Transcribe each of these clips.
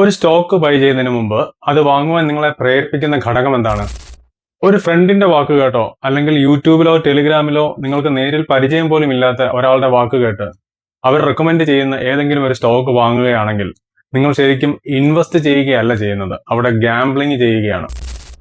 ഒരു stock by ചെയ്യുന്നതിന് മുമ്പ് അത് വാങ്ങുവാൻ നിങ്ങളെ പ്രേരിപ്പിക്കുന്ന ഘടകം എന്താണ്? ഒരു ഫ്രണ്ടിന്റെ വാക്ക് കേട്ടോ, അല്ലെങ്കിൽ യൂട്യൂബിലോ ടെലിഗ്രാമിലോ നിങ്ങൾക്ക് നേരിൽ പരിചയം പോലും ഇല്ലാത്ത ഒരാളുടെ വാക്ക് കേട്ട് അവർ റെക്കമെൻഡ് ചെയ്യുന്ന ഏതെങ്കിലും ഒരു സ്റ്റോക്ക് വാങ്ങുകയാണെങ്കിൽ നിങ്ങൾ ശരിക്കും ഇൻവെസ്റ്റ് ചെയ്യുകയല്ല ചെയ്യുന്നത്, അവിടെ ഗാംബ്ലിംഗ് ചെയ്യുകയാണ്.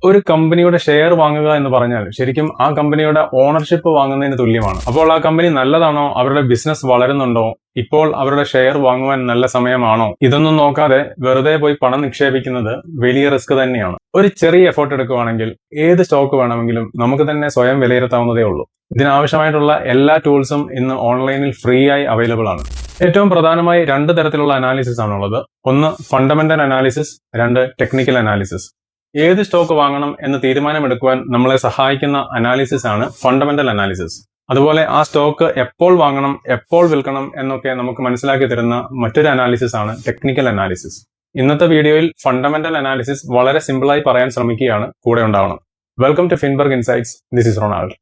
ഒരു കമ്പനിയുടെ ഷെയർ വാങ്ങുക എന്ന് പറഞ്ഞാൽ ശരിക്കും ആ കമ്പനിയുടെ ഓണർഷിപ്പ് വാങ്ങുന്നതിന് തുല്യമാണ്. അപ്പോൾ ആ കമ്പനി നല്ലതാണോ, അവരുടെ ബിസിനസ് വളരുന്നുണ്ടോ, ഇപ്പോൾ അവരുടെ ഷെയർ വാങ്ങുവാൻ നല്ല സമയമാണോ, ഇതൊന്നും നോക്കാതെ വെറുതെ പോയി പണം നിക്ഷേപിക്കുന്നത് വലിയ റിസ്ക് തന്നെയാണ്. ഒരു ചെറിയ എഫേർട്ട് എടുക്കുകയാണെങ്കിൽ ഏത് സ്റ്റോക്ക് വേണമെങ്കിലും നമുക്ക് തന്നെ സ്വയം വിലയിരുത്താവുന്നതേ ഉള്ളൂ. ഇതിനാവശ്യമായിട്ടുള്ള എല്ലാ ടൂൾസും ഇന്ന് ഓൺലൈനിൽ ഫ്രീ ആയി അവൈലബിൾ ആണ്. ഏറ്റവും പ്രധാനമായി രണ്ട് തരത്തിലുള്ള അനാലിസിസ് ആണുള്ളത്. ഒന്ന് ഫണ്ടമെന്റൽ അനാലിസിസ്, രണ്ട് ടെക്നിക്കൽ അനാലിസിസ്. ഏത് സ്റ്റോക്ക് വാങ്ങണം എന്ന് തീരുമാനമെടുക്കുവാൻ നമ്മളെ സഹായിക്കുന്ന അനാലിസിസ് ആണ് ഫണ്ടമെന്റൽ അനാലിസിസ്. അതുപോലെ ആ സ്റ്റോക്ക് എപ്പോൾ വാങ്ങണം, എപ്പോൾ വിൽക്കണം എന്നൊക്കെ നമുക്ക് മനസ്സിലാക്കി തരുന്ന മറ്റൊരു അനാലിസിസ് ആണ് ടെക്നിക്കൽ അനാലിസിസ്. ഇന്നത്തെ വീഡിയോയിൽ ഫണ്ടമെന്റൽ അനാലിസിസ് വളരെ സിമ്പിളായി പറയാൻ ശ്രമിക്കുകയാണ്, കൂടെ ഉണ്ടാവണം. Welcome to Finberg insights. This is Ronald.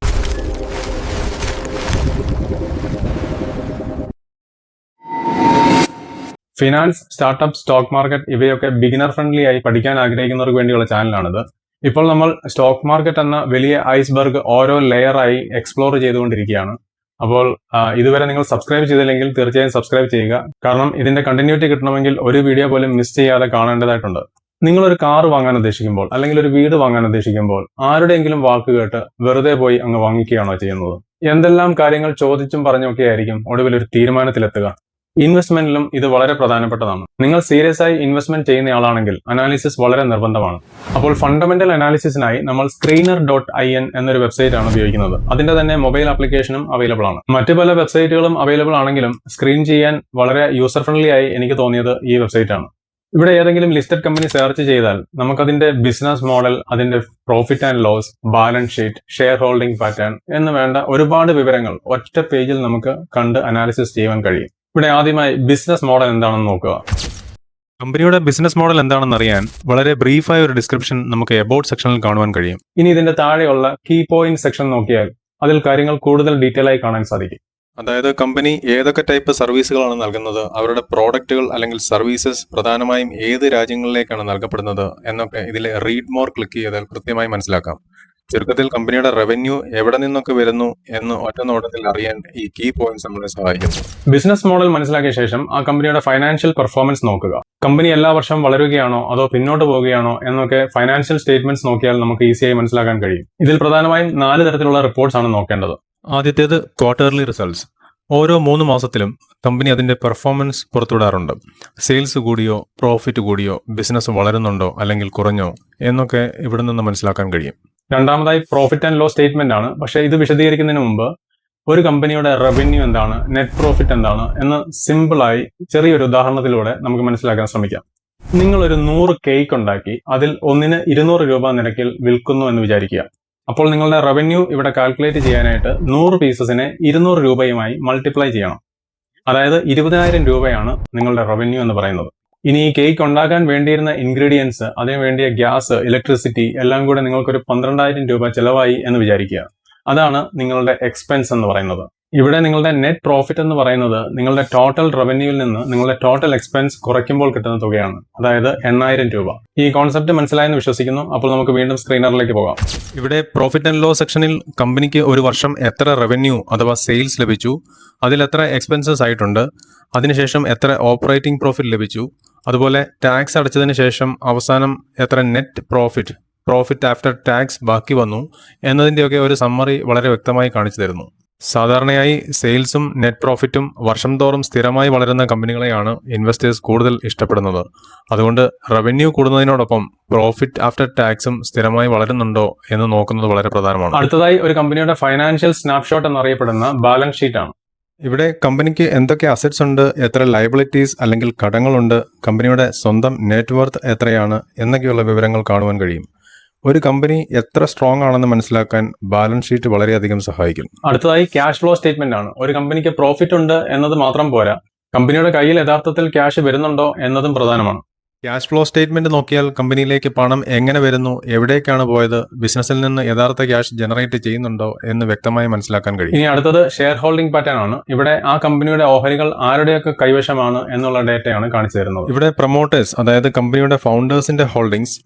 Finance, startup, stock market ഇവയൊക്കെ ബിഗിനർ ഫ്രണ്ട്ലി ആയി പഠിക്കാൻ ആഗ്രഹിക്കുന്നവർക്ക് വേണ്ടിയുള്ള ചാനലാണിത്. ഇപ്പോൾ നമ്മൾ സ്റ്റോക്ക് മാർക്കറ്റ് എന്ന വലിയ ഐസ്ബർഗ് ഓരോ ലെയറായി എക്സ്പ്ലോർ ചെയ്തുകൊണ്ടിരിക്കുകയാണ്. അപ്പോൾ ഇതുവരെ നിങ്ങൾ സബ്സ്ക്രൈബ് ചെയ്തില്ലെങ്കിൽ തീർച്ചയായും സബ്സ്ക്രൈബ് ചെയ്യുക. കാരണം ഇതിന്റെ കണ്ടിന്യൂറ്റി കിട്ടണമെങ്കിൽ ഒരു വീഡിയോ പോലും മിസ് ചെയ്യാതെ കാണേണ്ടതായിട്ടുണ്ട്. നിങ്ങളൊരു കാർ വാങ്ങാൻ ഉദ്ദേശിക്കുമ്പോൾ അല്ലെങ്കിൽ ഒരു വീട് വാങ്ങാൻ ഉദ്ദേശിക്കുമ്പോൾ ആരുടെയെങ്കിലും വാക്ക് കേട്ട് വെറുതെ പോയി അങ്ങ് വാങ്ങിക്കുകയാണോ ചെയ്യുന്നത്? എന്തെല്ലാം കാര്യങ്ങൾ ചോദിച്ചും പറഞ്ഞൊക്കെ ആയിരിക്കും ഒടുവിൽ ഒരു തീരുമാനത്തിലെത്തുക. ഇൻവെസ്റ്റ്മെന്റിലും ഇത് വളരെ പ്രധാനപ്പെട്ടതാണ്. നിങ്ങൾ സീരിയസ് ആയി ഇൻവെസ്റ്റ്മെന്റ് ചെയ്യുന്നയാളാണെങ്കിൽ അനാലിസിസ് വളരെ നിർബന്ധമാണ്. അപ്പോൾ ഫണ്ടമെന്റൽ അനാലിസിസിനായി നമ്മൾ screener.in എന്നൊരു വെബ്സൈറ്റ് ആണ് ഉപയോഗിക്കുന്നത്. അതിന്റെ തന്നെ മൊബൈൽ ആപ്ലിക്കേഷനും അവൈലബിൾ ആണ്. മറ്റു പല വെബ്സൈറ്റുകളും അവൈലബിൾ ആണെങ്കിലും സ്ക്രീൻ ചെയ്യാൻ വളരെ യൂസർ ഫ്രണ്ട്ലി ആയി എനിക്ക് തോന്നിയത് ഈ വെബ്സൈറ്റ് ആണ്. ഇവിടെ ഏതെങ്കിലും ലിസ്റ്റഡ് കമ്പനി സെർച്ച് ചെയ്താൽ നമുക്കതിന്റെ ബിസിനസ് മോഡൽ, അതിന്റെ profit and loss, balance sheet, share holding pattern എന്ന് വേണ്ട ഒരുപാട് വിവരങ്ങൾ ഒറ്റ പേജിൽ നമുക്ക് കണ്ട് അനാലിസിസ് ചെയ്യാൻ കഴിയും. ഇവിടെ ആദ്യമായി ബിസിനസ് മോഡൽ എന്താണെന്ന് നോക്കുക. കമ്പനിയുടെ ബിസിനസ് മോഡൽ എന്താണെന്ന് അറിയാൻ വളരെ ബ്രീഫായ ഒരു ഡിസ്ക്രിപ്ഷൻ നമുക്ക് എബൌട്ട് സെക്ഷനിൽ കാണുവാൻ കഴിയും. ഇനി ഇതിന്റെ താഴെയുള്ള കീ പോയിന്റ് സെക്ഷൻ നോക്കിയാൽ അതിൽ കാര്യങ്ങൾ കൂടുതൽ ഡീറ്റെയിൽ ആയി കാണാൻ സാധിക്കും. അതായത് കമ്പനി ഏതൊക്കെ ടൈപ്പ് സർവീസുകളാണ് നൽകുന്നത്, അവരുടെ പ്രോഡക്റ്റുകൾ അല്ലെങ്കിൽ സർവീസസ് പ്രധാനമായും ഏത് രാജ്യങ്ങളിലേക്കാണ് നൽകപ്പെടുന്നത് എന്നൊക്കെ ഇതിലെ റീഡ് മോർ ക്ലിക്ക് ചെയ്താൽ കൃത്യമായി മനസ്സിലാക്കാം. ചുരുക്കത്തിൽ കമ്പനിയുടെ റവന്യൂ എവിടെ നിന്നൊക്കെ വരുന്നു എന്ന് ഒറ്റ നോട്ടത്തിൽ അറിയാൻ ഈ കീ പോയിന്റ്സ് നമ്മളെ സഹായിക്കുന്നു. ബിസിനസ് മോഡൽ മനസ്സിലാക്കിയ ശേഷം ആ കമ്പനിയുടെ ഫൈനാൻഷ്യൽ പെർഫോമൻസ് നോക്കുക. കമ്പനി എല്ലാ വർഷവും വളരുകയാണോ അതോ പിന്നോട്ട് പോവുകയാണോ എന്നൊക്കെ ഫൈനാൻഷ്യൽ സ്റ്റേറ്റ്മെന്റ്സ് നോക്കിയാൽ നമുക്ക് ഈസിയായി മനസ്സിലാക്കാൻ കഴിയും. ഇതിൽ പ്രധാനമായും 4 തരത്തിലുള്ള റിപ്പോർട്ട്സ് ആണ് നോക്കേണ്ടത്. ആദ്യത്തേത് ക്വാർട്ടർലി റിസൾട്ട്സ്. ഓരോ 3 മാസത്തിലും കമ്പനി അതിന്റെ പെർഫോമൻസ് പുറത്തുവിടാറുണ്ട്. സെയിൽസ് കൂടിയോ പ്രോഫിറ്റ് കൂടിയോ, ബിസിനസ് വളരുന്നുണ്ടോ അല്ലെങ്കിൽ കുറഞ്ഞോ എന്നൊക്കെ ഇവിടെ നിന്ന് മനസ്സിലാക്കാൻ കഴിയും. രണ്ടാമതായി പ്രോഫിറ്റ് ആൻഡ് ലോസ് സ്റ്റേറ്റ്മെന്റ് ആണ്. പക്ഷേ ഇത് വിശദീകരിക്കുന്നതിന് മുമ്പ് ഒരു കമ്പനിയുടെ റവന്യൂ എന്താണ്, നെറ്റ് പ്രോഫിറ്റ് എന്താണ് എന്ന് സിമ്പിളായി ചെറിയൊരു ഉദാഹരണത്തിലൂടെ നമുക്ക് മനസ്സിലാക്കാൻ ശ്രമിക്കാം. നിങ്ങളൊരു 100 കേക്ക് ഉണ്ടാക്കി അതിൽ ഒന്നിന് 200 രൂപ നിരക്കിൽ വിൽക്കുന്നു എന്ന് വിചാരിക്കുക. അപ്പോൾ നിങ്ങളുടെ റവന്യൂ ഇവിടെ കാൽക്കുലേറ്റ് ചെയ്യാനായിട്ട് 100 പീസസിനെ 200 രൂപയുമായി മൾട്ടിപ്ലൈ ചെയ്യണം. അതായത് 20,000 രൂപയാണ് നിങ്ങളുടെ റവന്യൂ എന്ന് പറയുന്നത്. ഇനി ഈ കേക്ക് ഉണ്ടാക്കാൻ വേണ്ടിയിരുന്ന ഇൻഗ്രീഡിയൻസ്, അതിന് വേണ്ടിയ ഗ്യാസ്, ഇലക്ട്രിസിറ്റി എല്ലാം കൂടെ നിങ്ങൾക്കൊരു 12,000 രൂപ ചിലവായി എന്ന് വിചാരിക്കുക. അതാണ് നിങ്ങളുടെ എക്സ്പെൻസ് എന്ന് പറയുന്നത്. ഇവിടെ നിങ്ങളുടെ നെറ്റ് പ്രോഫിറ്റ് എന്ന് പറയുന്നത് നിങ്ങളുടെ ടോട്ടൽ റവന്യൂവിൽ നിന്ന് നിങ്ങളുടെ ടോട്ടൽ എക്സ്പെൻസ് കുറയ്ക്കുമ്പോൾ കിട്ടുന്ന തുകയാണ്. അതായത് 8,000 രൂപ. ഈ കോൺസെപ്റ്റ് മനസ്സിലായെന്ന് വിശ്വസിക്കുന്നു. അപ്പോൾ നമുക്ക് വീണ്ടും സ്ക്രീനറിലേക്ക് പോകാം. ഇവിടെ പ്രോഫിറ്റ് ആൻഡ് ലോസ് സെക്ഷനിൽ കമ്പനിക്ക് ഒരു വർഷം എത്ര റവന്യൂ അഥവാ സെയിൽസ് ലഭിച്ചു, അതിൽ എത്ര എക്സ്പെൻസസ് ആയിട്ടുണ്ട്, അതിനുശേഷം എത്ര ഓപ്പറേറ്റിംഗ് പ്രോഫിറ്റ് ലഭിച്ചു, അതുപോലെ ടാക്സ് അടച്ചതിന് ശേഷം അവസാനം എത്ര നെറ്റ് പ്രോഫിറ്റ് ആഫ്റ്റർ ടാക്സ് ബാക്കി വന്നു എന്നതിൻ്റെയൊക്കെ ഒരു സമ്മറി വളരെ വ്യക്തമായി കാണിച്ചു തരുന്നു. സാധാരണയായി സെയിൽസും നെറ്റ് പ്രോഫിറ്റും വർഷം തോറും സ്ഥിരമായി വളരുന്ന കമ്പനികളെയാണ് ഇൻവെസ്റ്റേഴ്സ് കൂടുതൽ ഇഷ്ടപ്പെടുന്നത്. അതുകൊണ്ട് റവന്യൂ കൂടുന്നതിനോടൊപ്പം പ്രോഫിറ്റ് ആഫ്റ്റർ ടാക്സും സ്ഥിരമായി വളരുന്നുണ്ടോ എന്ന് നോക്കുന്നത് വളരെ പ്രധാനമാണ്. അടുത്തതായി ഒരു കമ്പനിയുടെ ഫൈനാൻഷ്യൽ സ്നാപ്ഷോട്ട് എന്നറിയപ്പെടുന്ന ബാലൻസ് ഷീറ്റ് ആണ്. ഇവിടെ കമ്പനിക്ക് എന്തൊക്കെ അസറ്റ്സ് ഉണ്ട്, എത്ര ലയബിലിറ്റീസ് അല്ലെങ്കിൽ കടങ്ങളുണ്ട്, കമ്പനിയുടെ സ്വന്തം നെറ്റ് വർത്ത് എത്രയാണ് എന്നൊക്കെയുള്ള വിവരങ്ങൾ കാണുവാൻ കഴിയും. ഒരു കമ്പനി എത്ര സ്ട്രോങ് ആണെന്ന് മനസ്സിലാക്കാൻ ബാലൻസ് ഷീറ്റ് വളരെയധികം സഹായിക്കും. അടുത്തതായി ക്യാഷ് ഫ്ലോ സ്റ്റേറ്റ്മെന്റ് ആണ്. ഒരു കമ്പനിക്ക് പ്രോഫിറ്റ് ഉണ്ട് എന്നത് മാത്രം പോരാ, കമ്പനിയുടെ കയ്യിൽ യഥാർത്ഥത്തിൽ ക്യാഷ് വരുന്നുണ്ടോ എന്നതും പ്രധാനമാണ്. ക്യാഷ് ഫ്ലോ സ്റ്റേറ്റ്മെന്റ് നോക്കിയാൽ കമ്പനിയിലേക്ക് പണം എങ്ങനെ വരുന്നു, എവിടേക്കാണ് പോയത്, ബിസിനസ്സിൽ നിന്ന് യഥാർത്ഥ ക്യാഷ് ജനറേറ്റ് ചെയ്യുന്നുണ്ടോ എന്ന് വ്യക്തമായി മനസ്സിലാക്കാൻ കഴിയും. ഇനി അടുത്തത് ഷെയർ ഹോൾഡിംഗ് പാറ്റേൺ ആണ്. ഇവിടെ ആ കമ്പനിയുടെ ഓഹരികൾ ആരുടെയൊക്കെ കൈവശമാണ് എന്നുള്ള ഡേറ്റയാണ് കാണിച്ചു തരുന്നത്. ഇവിടെ പ്രൊമോട്ടേഴ്സ്, അതായത് കമ്പനിയുടെ ഫൗണ്ടേഴ്സിന്റെ ഹോൾഡിംഗ്സ്,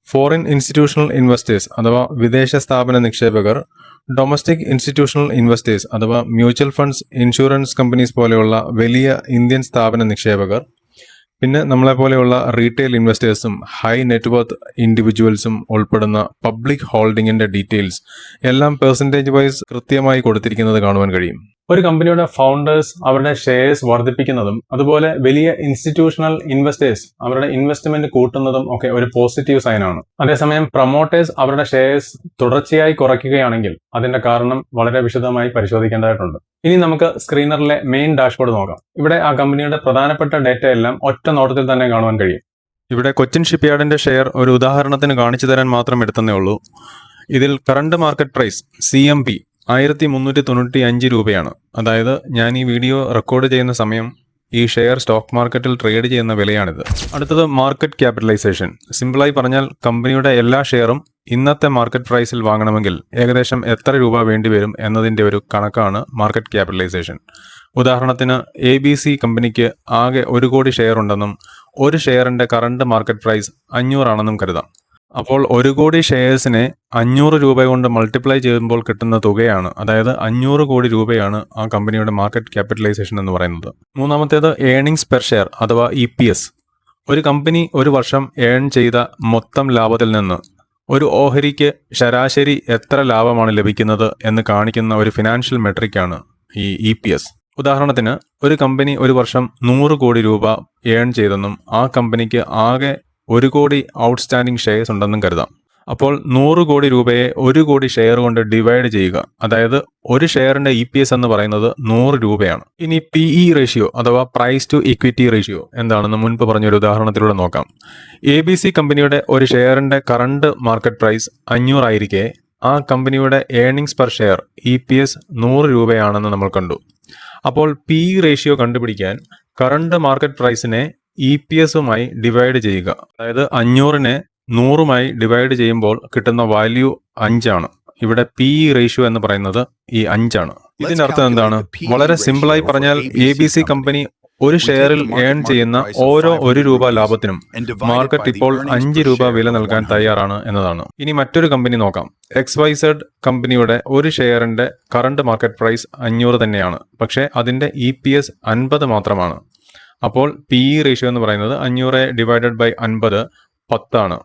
ഫോറിൻ ഇൻസ്റ്റിറ്റ്യൂഷണൽ ഇൻവെസ്റ്റേഴ്സ് അഥവാ വിദേശ സ്ഥാപന നിക്ഷേപകർ, ഡൊമസ്റ്റിക് ഇൻസ്റ്റിറ്റ്യൂഷണൽ ഇൻവെസ്റ്റേഴ്സ് അഥവാ മ്യൂച്വൽ ഫണ്ട്സ്, ഇൻഷുറൻസ് കമ്പനീസ് പോലെയുള്ള വലിയ ഇന്ത്യൻ സ്ഥാപന നിക്ഷേപകർ, പിന്നെ നമ്മളെപ്പോലെയുള്ള റീറ്റെയിൽ ഇൻവെസ്റ്റേഴ്സും ഹൈ നെറ്റ്വർത്ത് ഇൻഡിവിജ്വൽസും ഉൾപ്പെടുന്ന പബ്ലിക് ഹോൾഡിംഗിന്റെ ഡീറ്റെയിൽസ് എല്ലാം പെർസെൻറ്റേജ് വൈസ് കൃത്യമായി കൊടുത്തിരിക്കുന്നത് കാണുവാൻ കഴിയും. ഒരു കമ്പനിയുടെ ഫൗണ്ടേഴ്സ് അവരുടെ ഷെയർസ് വർദ്ധിപ്പിക്കുന്നതും അതുപോലെ വലിയ ഇൻസ്റ്റിറ്റ്യൂഷണൽ ഇൻവെസ്റ്റേഴ്സ് അവരുടെ ഇൻവെസ്റ്റ്മെന്റ് കൂട്ടുന്നതും ഒക്കെ ഒരു പോസിറ്റീവ് സൈൻ ആണ്. അതേസമയം പ്രൊമോട്ടേഴ്സ് അവരുടെ ഷെയർസ് തുടർച്ചയായി കുറയ്ക്കുകയാണെങ്കിൽ അതിന്റെ കാരണം വളരെ വിശദമായി പരിശോധിക്കേണ്ടതായിട്ടുണ്ട്. ഇനി നമുക്ക് സ്ക്രീനറിലെ മെയിൻ ഡാഷ്ബോർഡ് നോക്കാം. ഇവിടെ ആ കമ്പനിയുടെ പ്രധാനപ്പെട്ട ഡേറ്റ എല്ലാം ഒറ്റ നോട്ടത്തിൽ തന്നെ കാണുവാൻ കഴിയും. ഇവിടെ കൊച്ചിൻ ഷിപ്പ്യാർഡിന്റെ ഷെയർ ഒരു ഉദാഹരണത്തിന് കാണിച്ചു തരാൻ മാത്രം എടുത്തന്നേ ഉള്ളൂ. ഇതിൽ കറണ്ട് മാർക്കറ്റ് പ്രൈസ് CMP 1395 രൂപയാണ്. അതായത് ഞാൻ ഈ വീഡിയോ റെക്കോർഡ് ചെയ്യുന്ന സമയം ഈ ഷെയർ സ്റ്റോക്ക് മാർക്കറ്റിൽ ട്രേഡ് ചെയ്യുന്ന വിലയാണിത്. അടുത്തത് മാർക്കറ്റ് ക്യാപിറ്റലൈസേഷൻ. സിമ്പിളായി പറഞ്ഞാൽ കമ്പനിയുടെ എല്ലാ ഷെയറും ഇന്നത്തെ മാർക്കറ്റ് പ്രൈസിൽ വാങ്ങണമെങ്കിൽ ഏകദേശം എത്ര രൂപ വേണ്ടിവരും എന്നതിന്റെ ഒരു കണക്കാണ് മാർക്കറ്റ് ക്യാപിറ്റലൈസേഷൻ. ഉദാഹരണത്തിന് ABC കമ്പനിക്ക് ആകെ 1 കോടി ഷെയർ ഉണ്ടെന്നും ഒരു ഷെയറിന്റെ കറണ്ട് മാർക്കറ്റ് പ്രൈസ് 500 ആണെന്നും കരുതാം. അപ്പോൾ 1 കോടി ഷെയർസിനെ 500 രൂപ കൊണ്ട് മൾട്ടിപ്ലൈ ചെയ്യുമ്പോൾ കിട്ടുന്ന തുകയാണ്, അതായത് 500 കോടി രൂപയാണ് ആ കമ്പനിയുടെ മാർക്കറ്റ് ക്യാപിറ്റലൈസേഷൻ എന്ന് പറയുന്നത്. മൂന്നാമത്തേത് ഏർണിംഗ്സ് പെർ ഷെയർ അഥവാ EPS. ഒരു കമ്പനി ഒരു വർഷം ഏൺ ചെയ്ത മൊത്തം ലാഭത്തിൽ നിന്ന് ഒരു ഓഹരിക്ക് ശരാശരി എത്ര ലാഭമാണ് ലഭിക്കുന്നത് എന്ന് കാണിക്കുന്ന ഒരു ഫിനാൻഷ്യൽ മെട്രിക്കാണ് ഈ EPS. ഉദാഹരണത്തിന് ഒരു കമ്പനി ഒരു വർഷം 100 കോടി രൂപ ഏൺ ചെയ്തെന്നും ആ കമ്പനിക്ക് ആകെ 1 കോടി ഔട്ട്സ്റ്റാൻഡിംഗ് ഷെയർസ് ഉണ്ടെന്നും കരുതാം. അപ്പോൾ 100 കോടി രൂപയെ 1 കോടി ഷെയർ കൊണ്ട് ഡിവൈഡ് ചെയ്യുക. അതായത് ഒരു ഷെയറിന്റെ EPS എന്ന് പറയുന്നത് 100 രൂപയാണ്. ഇനി PE റേഷ്യോ അഥവാ പ്രൈസ് ടു ഇക്വിറ്റി റേഷ്യോ എന്താണെന്ന് മുൻപ് പറഞ്ഞൊരു ഉദാഹരണത്തിലൂടെ നോക്കാം. ABC കമ്പനിയുടെ ഒരു ഷെയറിന്റെ കറണ്ട് മാർക്കറ്റ് പ്രൈസ് 500 ആയിരിക്കെ ആ കമ്പനിയുടെ ഏർണിംഗ്സ് പെർ ഷെയർ EPS 100 രൂപയാണെന്ന് നമ്മൾ കണ്ടു. അപ്പോൾ PE റേഷ്യോ കണ്ടുപിടിക്കാൻ കറണ്ട് മാർക്കറ്റ് പ്രൈസിനെ EPSുമായി ഡിവൈഡ് ചെയ്യുക. അതായത് 500നെ 100മായി ഡിവൈഡ് ചെയ്യുമ്പോൾ കിട്ടുന്ന വാല്യൂ 5 ആണ്. ഇവിടെ PE റേഷ്യോ എന്ന് പറയുന്നത് ഈ 5 ആണ്. ഇതിന്റെ അർത്ഥം എന്താണ്? വളരെ സിമ്പിളായി പറഞ്ഞാൽ ABC കമ്പനി ഒരു ഷെയറിൽ ഏൺ ചെയ്യുന്ന ഓരോ 1 രൂപ ലാഭത്തിനും മാർക്കറ്റ് ഇപ്പോൾ 5 രൂപ വില നൽകാൻ തയ്യാറാണ് എന്നതാണ്. ഇനി മറ്റൊരു കമ്പനി നോക്കാം. XYZ കമ്പനിയുടെ ഒരു ഷെയറിന്റെ കറണ്ട് മാർക്കറ്റ് പ്രൈസ് 500 തന്നെയാണ്. പക്ഷേ അതിന്റെ EPS 50 മാത്രമാണ്. അപ്പോൾ PE റേഷ്യോ എന്ന് പറയുന്നത് 500 ഡിവൈഡഡ് ബൈ 50 10 ആണ്.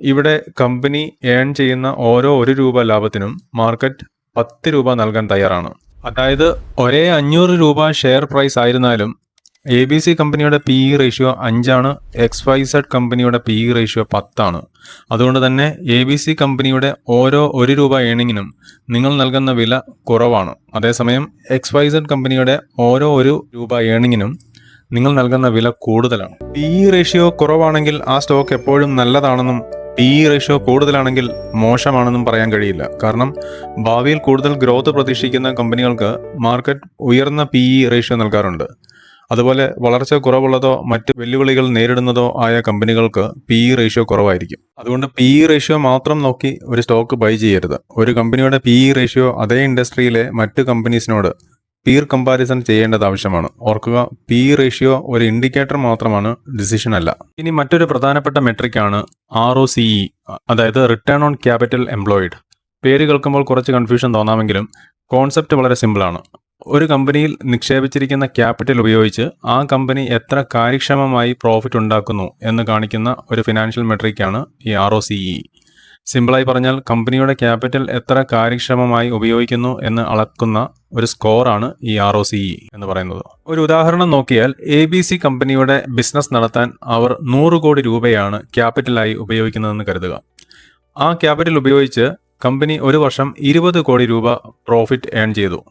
ഇവിടെ കമ്പനി ഏൺ ചെയ്യുന്ന ഓരോ 1 രൂപ ലാഭത്തിനും മാർക്കറ്റ് 10 രൂപ നൽകാൻ തയ്യാറാണ്. അതായത് ഒരേ 500 രൂപ ഷെയർ പ്രൈസ് ആയിരുന്നാലും ABC കമ്പനിയുടെ PE റേഷ്യോ 5 ആണ്, XYZ കമ്പനിയുടെ PE റേഷ്യോ 10 ആണ്. അതുകൊണ്ട് തന്നെ ABC കമ്പനിയുടെ ഓരോ 1 രൂപ ഏണിങ്ങിനും നിങ്ങൾ നൽകുന്ന വില കുറവാണ്. അതേസമയം XYZ കമ്പനിയുടെ ഓരോ 1 രൂപ ഏണിങ്ങിനും നിങ്ങൾ നൽകുന്ന വില കൂടുതലാണ്. PE റേഷ്യോ കുറവാണെങ്കിൽ ആ സ്റ്റോക്ക് എപ്പോഴും നല്ലതാണെന്നും PE റേഷ്യോ കൂടുതലാണെങ്കിൽ മോശമാണെന്നും പറയാൻ കഴിയില്ല. കാരണം ഭാവിയിൽ കൂടുതൽ ഗ്രോത്ത് പ്രതീക്ഷിക്കുന്ന കമ്പനികൾക്ക് മാർക്കറ്റ് ഉയർന്ന PE റേഷ്യോ നൽകാറുണ്ട്. അതുപോലെ വളർച്ച കുറവുള്ളതോ മറ്റ് വെല്ലുവിളികൾ നേരിടുന്നതോ ആയ കമ്പനികൾക്ക് PE റേഷ്യോ കുറവായിരിക്കും. അതുകൊണ്ട് PE റേഷ്യോ മാത്രം നോക്കി ഒരു സ്റ്റോക്ക് ബൈ ചെയ്യരുത്. ഒരു കമ്പനിയുടെ PE റേഷ്യോ അതേ ഇൻഡസ്ട്രിയിലെ മറ്റ് കമ്പനീസിനോട് പീർ കമ്പാരിസൺ ചെയ്യേണ്ടത് ആവശ്യമാണ്. ഓർക്കുക, PE റേഷ്യോ ഒരു ഇൻഡിക്കേറ്റർ മാത്രമാണ്, ഡിസിഷൻ അല്ല. ഇനി മറ്റൊരു പ്രധാനപ്പെട്ട മെട്രിക്കാണ് ROCE, അതായത് റിട്ടേൺ ഓൺ ക്യാപിറ്റൽ എംപ്ലോയിഡ്. പേര് കേൾക്കുമ്പോൾ കുറച്ച് കൺഫ്യൂഷൻ തോന്നാമെങ്കിലും കോൺസെപ്റ്റ് വളരെ സിമ്പിളാണ്. ഒരു കമ്പനിയിൽ നിക്ഷേപിച്ചിരിക്കുന്ന ക്യാപിറ്റൽ ഉപയോഗിച്ച് ആ കമ്പനി എത്ര കാര്യക്ഷമമായി പ്രോഫിറ്റ് ഉണ്ടാക്കുന്നു എന്ന് കാണിക്കുന്ന ഒരു ഫിനാൻഷ്യൽ മെട്രിക്കാണ് ഈ ROCE. സിമ്പിളായി പറഞ്ഞാൽ കമ്പനിയുടെ ക്യാപിറ്റൽ എത്ര കാര്യക്ഷമമായി ഉപയോഗിക്കുന്നു എന്ന് അളക്കുന്ന ഒരു സ്കോറാണ് ഈ ROCE എന്ന് പറയുന്നത്. ഒരു ഉദാഹരണം നോക്കിയാൽ ABC കമ്പനിയുടെ ബിസിനസ് നടത്താൻ അവർ 100 കോടി രൂപയാണ് ക്യാപിറ്റലായി ഉപയോഗിക്കുന്നതെന്ന് കരുതുക. ആ ക്യാപിറ്റൽ ഉപയോഗിച്ച് കമ്പനി ഒരു വർഷം 20 കോടി രൂപ പ്രോഫിറ്റ് ഏൺ ചെയ്തു.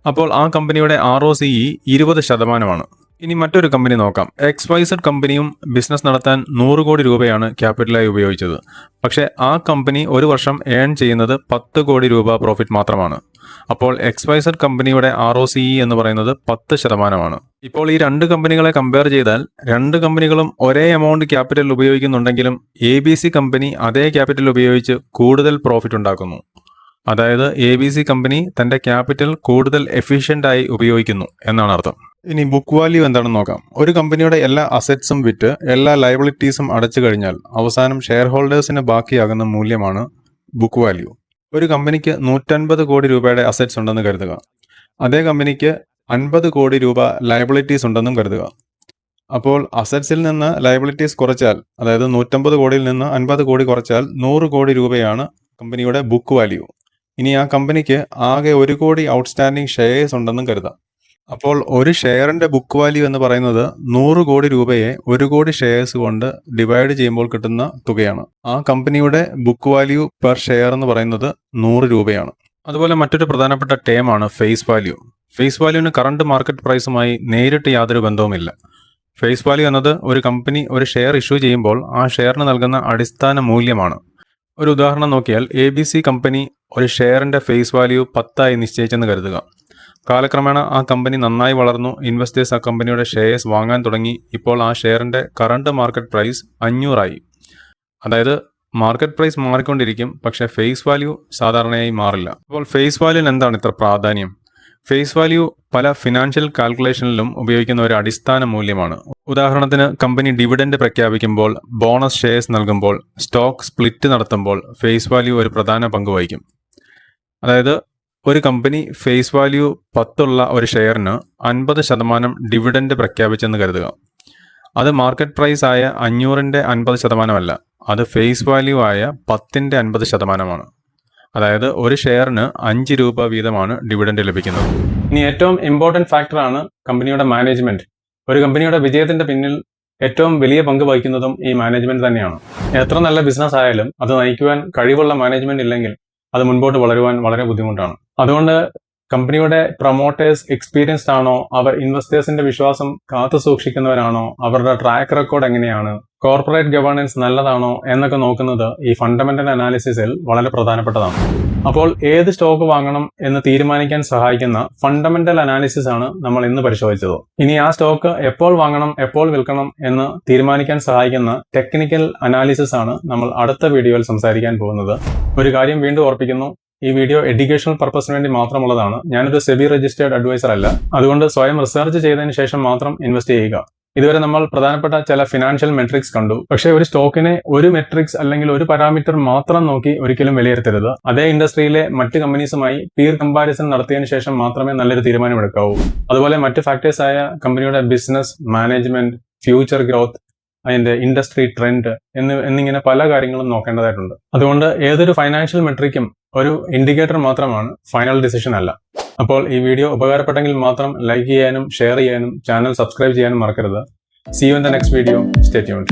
അപ്പോൾ ആ കമ്പനിയുടെ ROCE 20%. ഇനി മറ്റൊരു കമ്പനി നോക്കാം. XYZ കമ്പനിയും ബിസിനസ് നടത്താൻ 100 കോടി രൂപയാണ് ക്യാപിറ്റലായി ഉപയോഗിച്ചത്. പക്ഷേ ആ കമ്പനി ഒരു വർഷം ഏൺ ചെയ്യുന്നത് 10 കോടി രൂപ പ്രോഫിറ്റ് മാത്രമാണ്. അപ്പോൾ XYZ കമ്പനിയുടെ ROCE എന്ന് പറയുന്നത് 10%. ഇപ്പോൾ ഈ രണ്ട് കമ്പനികളെ കമ്പയർ ചെയ്താൽ രണ്ട് കമ്പനികളും ഒരേ എമൗണ്ട് ക്യാപിറ്റൽ ഉപയോഗിക്കുന്നുണ്ടെങ്കിലും ABC കമ്പനി അതേ ക്യാപിറ്റൽ ഉപയോഗിച്ച് കൂടുതൽ പ്രോഫിറ്റ് ഉണ്ടാക്കുന്നു. അതായത് ABC കമ്പനി തന്റെ ക്യാപിറ്റൽ കൂടുതൽ എഫിഷ്യന്റ് ആയി ഉപയോഗിക്കുന്നു എന്നാണ് അർത്ഥം. ഇനി ബുക്ക് വാല്യൂ എന്താണെന്ന് നോക്കാം. ഒരു കമ്പനിയുടെ എല്ലാ അസറ്റ്സും വിറ്റ് എല്ലാ ലയബിലിറ്റീസും അടച്ചു കഴിഞ്ഞാൽ അവസാനം ഷെയർ ഹോൾഡേഴ്സിന് ബാക്കിയാകുന്ന മൂല്യമാണ് ബുക്ക് വാല്യൂ. ഒരു കമ്പനിക്ക് 150 കോടി രൂപയുടെ അസറ്റ്സ് ഉണ്ടെന്ന് കരുതുക. അതേ കമ്പനിക്ക് 50 കോടി രൂപ ലയബിലിറ്റീസ് ഉണ്ടെന്നും കരുതുക. അപ്പോൾ അസറ്റ്സിൽ നിന്ന് ലയബിലിറ്റീസ് കുറച്ചാൽ, അതായത് 150 കോടിയിൽ നിന്ന് 50 കോടി കുറച്ചാൽ 100 കോടി രൂപയാണ് കമ്പനിയുടെ ബുക്ക് വാല്യൂ. ഇനി ആ കമ്പനിക്ക് ആകെ 1 കോടി ഔട്ട്സ്റ്റാൻഡിംഗ് ഷെയർസ് ഉണ്ടെന്നും കരുതാം. അപ്പോൾ ഒരു ഷെയറിന്റെ ബുക്ക് വാല്യൂ എന്ന് പറയുന്നത് 100 കോടി രൂപയെ 1 കോടി ഷെയർസ് കൊണ്ട് ഡിവൈഡ് ചെയ്യുമ്പോൾ കിട്ടുന്ന തുകയാണ്. ആ കമ്പനിയുടെ ബുക്ക് വാല്യൂ പെർ ഷെയർ എന്ന് പറയുന്നത് 100 രൂപയാണ്. അതുപോലെ മറ്റൊരു പ്രധാനപ്പെട്ട ടേമാണ് ഫേസ് വാല്യൂ. ഫേസ് വാല്യൂവിന് കറണ്ട് മാർക്കറ്റ് പ്രൈസുമായി നേരിട്ട് യാതൊരു ബന്ധവുമില്ല. ഫേസ് വാല്യൂ എന്നത് ഒരു കമ്പനി ഒരു ഷെയർ ഇഷ്യൂ ചെയ്യുമ്പോൾ ആ ഷെയറിന് നൽകുന്ന അടിസ്ഥാന മൂല്യമാണ്. ഒരു ഉദാഹരണം നോക്കിയാൽ ABC കമ്പനി ഒരു ഷെയറിന്റെ ഫേസ് വാല്യൂ 10 നിശ്ചയിച്ചെന്ന് കരുതുക. കാലക്രമേണ ആ കമ്പനി നന്നായി വളർന്നു, ഇൻവെസ്റ്റേഴ്സ് ആ കമ്പനിയുടെ ഷെയർസ് വാങ്ങാൻ തുടങ്ങി. ഇപ്പോൾ ആ ഷെയറിന്റെ കറണ്ട് മാർക്കറ്റ് പ്രൈസ് 500 അതായത് മാർക്കറ്റ് പ്രൈസ് മാറിക്കൊണ്ടിരിക്കും, പക്ഷേ ഫേസ് വാല്യൂ സാധാരണയായി മാറില്ല. അപ്പോൾ ഫേസ് വാല്യൂവിന് എന്താണ് ഇത്ര പ്രാധാന്യം? ഫേസ് വാല്യൂ പല ഫിനാൻഷ്യൽ കാൽക്കുലേഷനിലും ഉപയോഗിക്കുന്ന ഒരു അടിസ്ഥാന മൂല്യമാണ്. ഉദാഹരണത്തിന് കമ്പനി ഡിവിഡൻഡ് പ്രഖ്യാപിക്കുമ്പോൾ, ബോണസ് ഷെയർസ് നൽകുമ്പോൾ, സ്റ്റോക്ക് സ്പ്ലിറ്റ് നടത്തുമ്പോൾ ഫേസ് വാല്യൂ ഒരു പ്രധാന പങ്ക് വഹിക്കും. അതായത് ഒരു കമ്പനി ഫേസ് വാല്യൂ 10 ഒരു ഷെയറിന് 50% ഡിവിഡൻഡ് പ്രഖ്യാപിച്ചെന്ന് കരുതുക. അത് മാർക്കറ്റ് പ്രൈസ് ആയ 500ന്റെ 50% അത് ഫേസ് വാല്യൂ ആയ 10ന്റെ 50%. അതായത് ഒരു ഷെയറിന് 5 രൂപ വീതമാണ് ഡിവിഡൻഡ് ലഭിക്കുന്നത്. ഇനി ഏറ്റവും ഇമ്പോർട്ടൻറ്റ് ഫാക്ടറാണ് കമ്പനിയുടെ മാനേജ്മെന്റ്. ഒരു കമ്പനിയുടെ വിജയത്തിന്റെ പിന്നിൽ ഏറ്റവും വലിയ പങ്ക് വഹിക്കുന്നതും ഈ മാനേജ്മെന്റ് തന്നെയാണ്. എത്ര നല്ല ബിസിനസ് ആയാലും അത് നയിക്കുവാൻ കഴിവുള്ള മാനേജ്മെന്റ് ഇല്ലെങ്കിൽ അത് മുൻപോട്ട് വളരുവാൻ വളരെ ബുദ്ധിമുട്ടാണ്. അതുകൊണ്ട് കമ്പനിയുടെ പ്രൊമോട്ടേഴ്സ് എക്സ്പീരിയൻസ്ഡ് ആണോ, അവർ ഇൻവെസ്റ്റേഴ്സിന്റെ വിശ്വാസം കാത്തു സൂക്ഷിക്കുന്നവരാണോ, അവരുടെ ട്രാക്ക് റെക്കോർഡ് എങ്ങനെയാണ്, കോർപ്പറേറ്റ് ഗവേണൻസ് നല്ലതാണോ എന്നൊക്കെ നോക്കുന്നത് ഈ ഫണ്ടമെന്റൽ അനാലിസിസിൽ വളരെ പ്രധാനപ്പെട്ടതാണ്. അപ്പോൾ ഏത് സ്റ്റോക്ക് വാങ്ങണം എന്ന് തീരുമാനിക്കാൻ സഹായിക്കുന്ന ഫണ്ടമെന്റൽ അനാലിസിസ് ആണ് നമ്മൾ ഇന്ന് പരിശോധിച്ചത്. ഇനി ആ സ്റ്റോക്ക് എപ്പോൾ വാങ്ങണം, എപ്പോൾ വിൽക്കണം എന്ന് തീരുമാനിക്കാൻ സഹായിക്കുന്ന ടെക്നിക്കൽ അനാലിസിസ് ആണ് നമ്മൾ അടുത്ത വീഡിയോയിൽ സംസാരിക്കാൻ പോകുന്നത്. ഒരു കാര്യം വീണ്ടും ഓർപ്പിക്കുന്നു, ഈ വീഡിയോ എഡ്യൂക്കേഷണൽ പർപ്പസിന് വേണ്ടി മാത്രമുള്ളതാണ്. ഞാനൊരു സെബി രജിസ്റ്റേർഡ് അഡ്വൈസർ അല്ല. അതുകൊണ്ട് സ്വയം റിസർച്ച് ചെയ്തതിന് ശേഷം മാത്രം ഇൻവെസ്റ്റ് ചെയ്യുക. ഇതുവരെ നമ്മൾ പ്രധാനപ്പെട്ട ചില ഫിനാൻഷ്യൽ മെട്രിക്സ് കണ്ടു. പക്ഷേ ഒരു സ്റ്റോക്കിനെ ഒരു മെട്രിക്സ് അല്ലെങ്കിൽ ഒരു പാരാമീറ്റർ മാത്രം നോക്കി ഒരിക്കലും വിലയിരുത്തരുത്. അതേ ഇൻഡസ്ട്രിയിലെ മറ്റ് കമ്പനീസുമായി പീർ കമ്പാരിസൺ നടത്തിയതിനു ശേഷം മാത്രമേ നല്ലൊരു തീരുമാനമെടുക്കാവൂ. അതുപോലെ മറ്റ് ഫാക്ടേഴ്സ് ആയ കമ്പനിയുടെ ബിസിനസ്, മാനേജ്മെന്റ്, ഫ്യൂച്ചർ ഗ്രോത്ത്, അതിന്റെ ഇൻഡസ്ട്രി ട്രെൻഡ് എന്നിങ്ങനെ പല കാര്യങ്ങളും നോക്കേണ്ടതായിട്ടുണ്ട്. അതുകൊണ്ട് ഏതൊരു ഫൈനാൻഷ്യൽ മെട്രിക്കും ഒരു ഇൻഡിക്കേറ്റർ മാത്രമാണ്, ഫൈനൽ ഡിസിഷൻ അല്ല. അപ്പോൾ ഈ വീഡിയോ ഉപകാരപ്പെട്ടെങ്കിൽ മാത്രം ലൈക്ക് ചെയ്യാനും ഷെയർ ചെയ്യാനും ചാനൽ സബ്സ്ക്രൈബ് ചെയ്യാനും മറക്കരുത്. See you in the next video. Stay tuned.